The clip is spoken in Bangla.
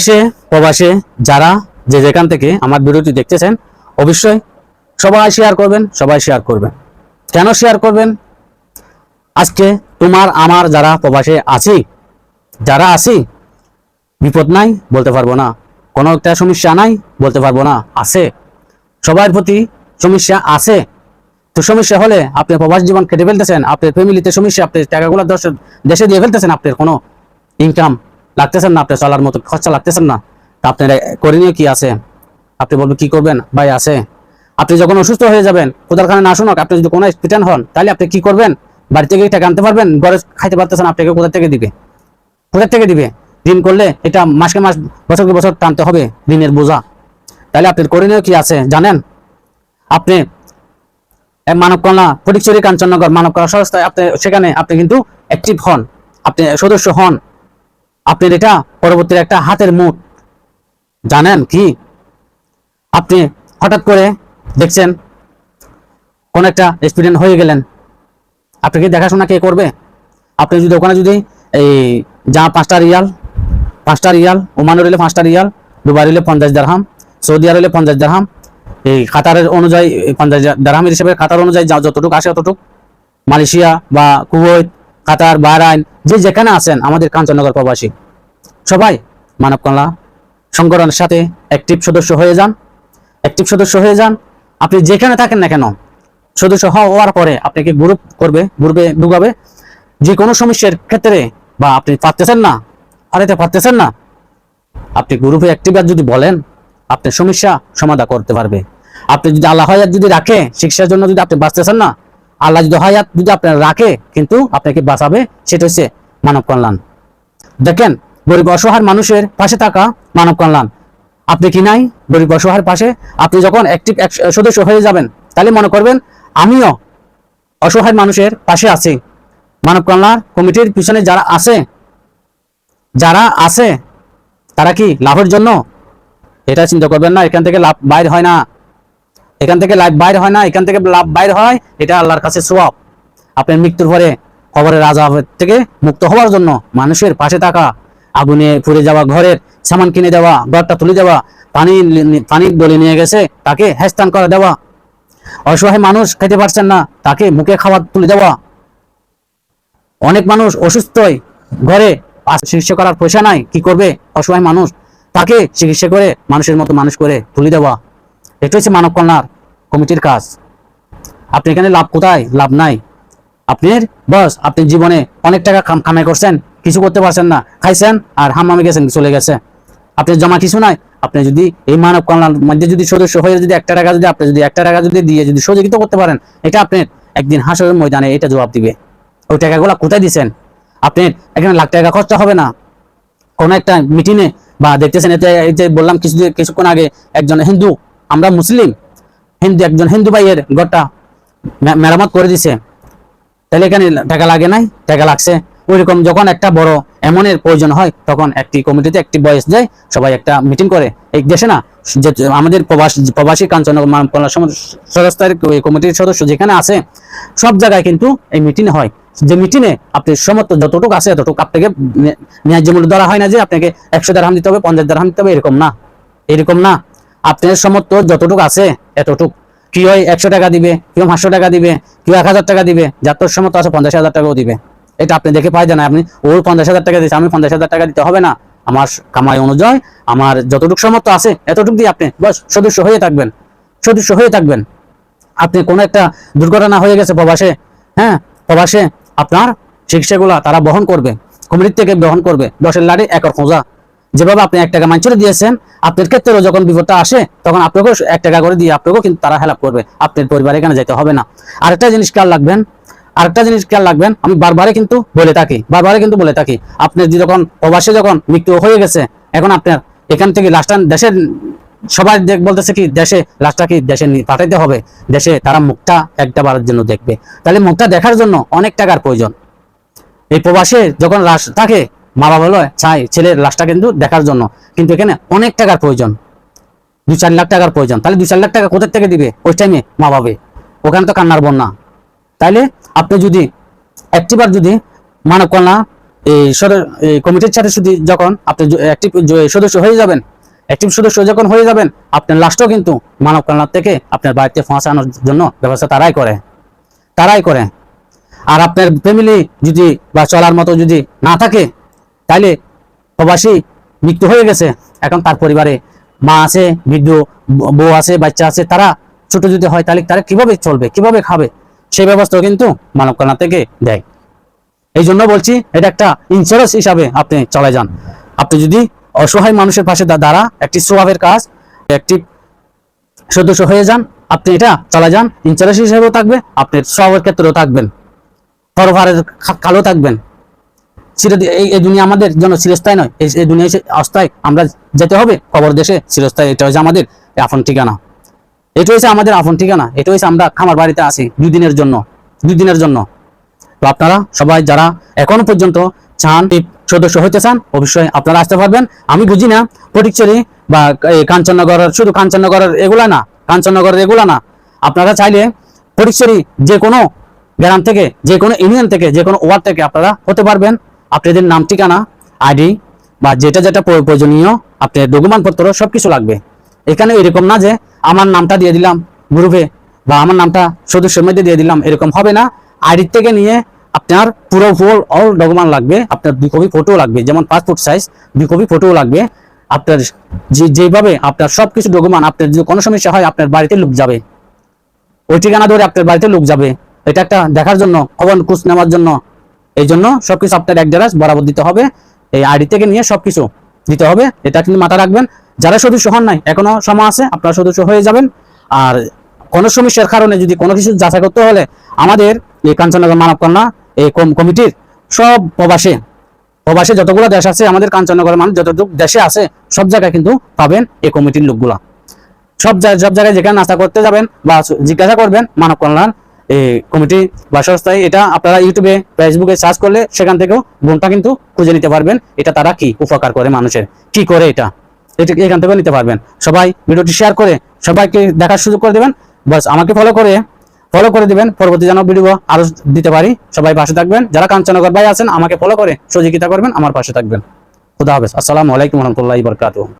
দেশে প্রবাসে যারা যে যেখান থেকে আমার ভিডিওটি দেখতেছেন অবশ্যই সবাই শেয়ার করবেন। কেন শেয়ার করবেন? আজকে তোমার আমার যারা প্রবাসে আছি বিপদ নাই বলতে পারবো না, কোনো একটা সমস্যা নাই বলতে পারবো না, আছে সবার প্রতি সমস্যা আছে। তো সমস্যা হলে আপনি প্রবাস জীবন কেটে ফেলতেছেন, আপনার ফ্যামিলিতে সমস্যা, আপনি টাকাগুলো দেশে দিয়ে ফেলতেছেন, আপনার কোনো ইনকাম লাগতেছেন না, আপনার চলার মতো খরচা লাগতেছেন না। তা আপনার করণীয় কি আছে? আপনি বলবেন কি করবেন ভাই? আছে। আপনি যখন অসুস্থ হয়ে যাবেন, খোদারখানে না শুনুক, আপনি যদি কোনো হসপিটাল হন, তাহলে আপনি কি করবেন? বাড়ি থেকে টাকা আনতে পারবেন? ঘরে খাইতে পারতেছেন, আপনাকে কোথা থেকে দিবে? ঋণ করলে এটা মাসকে মাস বছরকে বছর টানতে হবে ঋণের বোঝা। তাহলে আপনার করণীয় কি আছে জানেন? আপনি মানবকল্যাণ ফটিকছড়ি কাঞ্চননগর মানবকল্যাণ সংস্থায় সেখানে আপনি কিন্তু অ্যাক্টিভ হন, আপনি সদস্য হন। আপনার এটা পরবর্তী একটা হাতের মুঠ। জানেন কি? আপনি হঠাৎ করে দেখছেন কোন একটা অ্যাক্সিডেন্ট হয়ে গেলেন, আপনাকে দেখাশোনা কে করবে? আপনি যদি ওখানে যদি এই যা 5টা রিয়াল ওমানের হলে 5টা রিয়াল, দুবাই হলে 50 দিরহাম, সৌদি আরব হলে 50 দিরহাম, এই কাতারের অনুযায়ী 50 দিরহামের হিসেবে কাতার অনুযায়ী যতটুকু আসে ততটুকু, মালয়েশিয়া বা কুয়েত, কাতার, বাহরাইন, যে যেখানে আছেন আমাদের কাঞ্চননগর প্রবাসী সবাই মানবকল্যাণ সংগঠনের সাথে অ্যাক্টিভ সদস্য হয়ে যান। আপনি যেখানে থাকেন না কেন, সদস্য হওয়ার পরে আপনাকে গ্রুপে ঢুকাবে। যে কোনো সমস্যার ক্ষেত্রে বা আপনি পারতেছেন না, আপনি গ্রুপে অ্যাক্টিভ যদি বলেন, আপনার সমস্যা সমাধান করতে পারবে। আপনি যদি আল্লাহ হায়াত যদি রাখে, শিক্ষার জন্য যদি আপনি বাঁচতেছেন না, আল্লাহ যদি হায়াত যদি আপনার রাখে, কিন্তু আপনাকে বাঁচাবে, সেটা হচ্ছে মানব কল্যাণ। দেখেন, গরিব অসহায় মানুষের পাশে থাকা মানব কল্যাণ। আপনি কি নাই গরিব অসহায়ের পাশে? আপনি যখন অ্যাক্টিভ সদস্য হয়ে যাবেন, তাহলে মনে করবেন আমিও অসহায় মানুষের পাশে আছি। মানব কল্যাণ কমিটির পিছনে যারা আছে তারা কি লাভের জন্য? এটা চিন্তা করবেন না। এখান থেকে লাভ বাইর হয় না, এখান থেকে লাভ বাইর হয় এটা আল্লাহর কাছে সওয়াব। আপনার মৃত্যুর পরে কবরের আযাব থেকে মুক্ত হওয়ার জন্য মানুষের পাশে থাকা, আগুনে পুড়ে যাওয়া ঘরের সামান কিনে দেওয়া, ঘরটা তুলে দেওয়া, পানি ডলে নিয়ে গেছে তাকে হেস্তান করে দেওয়া, অসহায় মানুষ খেতে পারছেন না তাকে মুখে খাবার তুলে দেওয়া, অনেক মানুষ অসুস্থই, ঘরে চিকিৎসা করার পয়সা নাই, কি করবে অসহায় মানুষ, তাকে চিকিৎসা করে মানুষের মতো মানুষ করে তুলে দেওয়া। এটা হচ্ছে মানব কল্যাণ কমিটির কাজ। আপনি এখানে লাভ কোথায়? লাভ নাই। আপনি জীবনে অনেক টাকা কামাই করছেন, কিছু করতে পারছেন না, খাইছেন আর হাম্মামে গেছেন, চলে গেছে, আপনার জমা কিছু নাই। আপনি যদি এই মানব কল্যাণ মধ্যে যদি সদস্য হয়ে যদি একটা টাকা যদি দিয়ে যদি সহযোগিতা করতে পারেন, এটা আপনার একদিন হাসরের ময়দানে এটা জবাব দিবে। ওই টাকাগুলো কোথায় দিচ্ছেন? আপনি এখানে লাখ টাকা খরচা হবে না। কোনো একটা মিটিংয়ে বা দেখতেছেন, এতে বললাম কিছুক্ষণ আগে, একজন হিন্দু, আমরা মুসলিম, একজন হিন্দু ভাইয়ের ঘরটা মেরামত করে দিছে। তাহলে এখানে টাকা লাগে নাই? টাকা লাগছে। ওইরকম যখন একটা বড় এমনের প্রয়োজন হয়, তখন একটি কমিটিতে একটি বয়স যায়, সবাই একটা মিটিং করে। এই দেশে না, আমাদের প্রবাসী কাঞ্চননগর মানবকল্যাণ সংস্থার কমিটির সদস্য যেখানে আছে, সব জায়গায় কিন্তু এই মিটিং হয়। যে মিটিংয়ে আপনি সমস্ত যতটুকু আছে ততটুকু আপনাকে ন্যায্য মূল্য ধরা হয় না, যে আপনাকে 100 দিরহাম দিতে হবে, 50 দিরহাম দিতে হবে, এরকম না। আপনার সমস্ত যতটুকু আছে এতটুকু। কি হয় 100 টাকা দিবে, কেউ 500 টাকা দিবে, কেউ 1000 টাকা দিবে, যার তোর সমস্ত আছে 50,000 টাকাও দিবে। এটা আপনি দেখে পাই জানা, আপনি ওর 50,000 টাকা দিচ্ছে, আমি 50,000 টাকা দিতে হবে না, আমার কামাই অনুযায়ী আমার যতটুকু সমর্থ আছে এতটুকু দিয়ে আপনি বস সদস্য হয়ে থাকবেন। আপনি কোনো একটা দুর্ঘটনা হয়ে গেছে প্রবাসে আপনার চিকিৎসাগুলা তারা বহন করবে, কমিটি থেকে বহন করবে। 10-এর লাড়ি 1 খোঁজা। যেভাবে আপনি 1 টাকা মাইনচরে দিয়েছেন, আপনার ক্ষেত্রেও যখন বিপদটা আসে তখন আপনাকেও 1 টাকা করে দিয়ে আপনাকেও কিন্তু তারা হেল্প করবে। আপনার পরিবারে এখানে যেতে হবে না। আরেকটা জিনিস খেয়াল রাখবেন, আমি বারবারই কিন্তু বলে থাকি, আপনি যখন প্রবাসে যখন মৃত্যু হয়ে গেছে, এখন আপনার এখান থেকে লাস্ট দেশের সবাই বলতেছে কি দেশে লাশটা কি দেশে পাঠাইতে হবে, দেশে তারা মুখটা একটা বারের জন্য দেখবে। তাহলে মুখটা দেখার জন্য অনেক টাকার প্রয়োজন। এই প্রবাসে যখন লাশ থাকে, মা বাবা চাই ছেলের লাশটা কিন্তু দেখার জন্য, কিন্তু এখানে অনেক টাকার প্রয়োজন, 2-4 লাখ টাকার প্রয়োজন। তাহলে 2-4 লাখ টাকা কোথা থেকে দিবে ওই টাইমে মা বাবা? ওখানে তো কান্নার বন্যা। তাইলে আপনি যদি একটিবার যদি মানব কল্যাণ এই কমিটির সাথে শুধু যখন আপনি অ্যাক্টিভ সদস্য হয়ে যাবেন, অ্যাক্টিভ সদস্য যখন হয়ে যাবেন, আপনার লাস্টও কিন্তু মানব কল্যাণ থেকে আপনার বাড়িতে পৌঁছানোর জন্য ব্যবস্থা তারাই করে। আর আপনার ফ্যামিলি যদি বা চলার মতো যদি না থাকে, তাইলে প্রবাসী মৃত্যু হয়ে গেছে, এখন তার পরিবারে মা আছে, বৃদ্ধ বউ আছে, বাচ্চা আছে, তারা ছোট যদি হয় তাহলে তারা কিভাবে চলবে, কিভাবে খাবে, সেই ব্যবস্থাও কিন্তু মানব কল্যাণ থেকে দেয়। এই জন্য বলছি, এটা একটা ইন্স্যুরেন্স হিসাবে আপনি চলে যান। আপনি যদি অসহায় মানুষের পাশে দাঁড়া, একটি স্বভাবের কাজ, একটি সদস্য হয়ে যান, আপনি এটা চলে যান, ইন্স্যুরেন্স হিসেবেও থাকবে, আপনার স্বভাবের ক্ষেত্রেও থাকবেন, পরভারের কালো থাকবেন। এই দুনিয়া আমাদের জন্য চিরস্থায়ী নয়, এই দুনিয়া অস্থায়ী, আমরা যেতে হবে কবর দেশে চিরস্থায়ী। এটা হচ্ছে আমাদের আপন ঠিকানা, এটা হচ্ছে আমাদের আপন ঠিকানা, এটা হচ্ছে আমরা খামার বাড়িতে আছি 2 দিনের জন্য। তো আপনারা সবাই যারা এখনো পর্যন্ত চান সদস্য হইতে চান, অবশ্যই আপনারা আসতে পারবেন। আমি বুঝি না ফটিকছড়ি বা কাঞ্চননগরের, শুধু কাঞ্চননগরের এগুলা না, আপনারা চাইলে ফটিকছড়ি যে কোনো গ্রাম থেকে, যে কোনো ইউনিয়ন থেকে, যে কোনো ওয়ার্ড থেকে আপনারা হতে পারবেন। আপনাদের নাম, ঠিকানা, আইডি বা যেটা প্রয়োজনীয় আপনার ডকুমেন্টপত্র সবকিছু লাগবে। এখানে এরকম না যে আমার নামটা দিয়ে দিলাম গ্রুপে বা আমার নামটা সদস্যের মধ্যে দিয়ে দিলাম, এরকম হবে না। আইডি থেকে নিয়ে আপনার পুরো অল ডকুমেন্ট লাগবে, আপনার 2 কপি ফটো লাগবে, যেমন পাসপোর্ট সাইজ 2 কপি ফটো লাগবে। আপনার যেভাবে আপনার সবকিছু ডকুমেন্ট, আপনার যদি কোনো সমস্যা হয় আপনার বাড়িতে লোক যাবে, ওই ঠিকানা ধরে আপনার বাড়িতে লোক যাবে, এটা একটা দেখার জন্য, খবর খোঁজ নেওয়ার জন্য। এই জন্য সবকিছু আপনার এক জায়গায় বরাবর দিতে হবে, এই আইডি থেকে নিয়ে সবকিছু দিতে হবে, এটা কিন্তু মাথায় রাখবেন। যারা সদস্য হন নাই, এখনো সময় আছে, আপনারা সদস্য হয়ে যাবেন। আর কোনো সমস্যার কারণে যদি কোনো কিছু যাচাই করতে হলে, আমাদের এই কাঞ্চননগর মানব কল্যাণ এই কমিটির সব প্রবাসে যতগুলো দেশ আছে, আমাদের কাঞ্চননগরের মানুষ যতটুকু দেশে আছে, সব জায়গায় কিন্তু পাবেন এই কমিটির লোকগুলা। সব জায়গায় যেখানে নাস্তা করতে যাবেন বা জিজ্ঞাসা করবেন মানব কল্যাণ এই কমিটি বা সংস্থায়, এটা আপনারা ইউটিউবে, ফেসবুকে সার্চ করলে সেখান থেকেও গুণটা কিন্তু খুঁজে নিতে পারবেন। এটা তারা কি উপকার করে, মানুষের কি করে, এটা এখান থেকে নিতে পারবেন। সবাই ভিডিওটি শেয়ার করে সবাইকে দেখার সুযোগ করে দেবেন। বাস আমাকে ফলো করে দিবেন, পরবর্তী যেন ভিডিও আরো দিতে পারি। সবাই পাশে থাকবেন, যারা কাঞ্চননগর ভাই আছেন আমাকে ফলো করে সহযোগিতা করবেন, আমার পাশে থাকবেন। খুদা হাফেজ। আসসালামু আলাইকুম ওয়া রাহমাতুল্লাহি ওয়া বারাকাতুহু।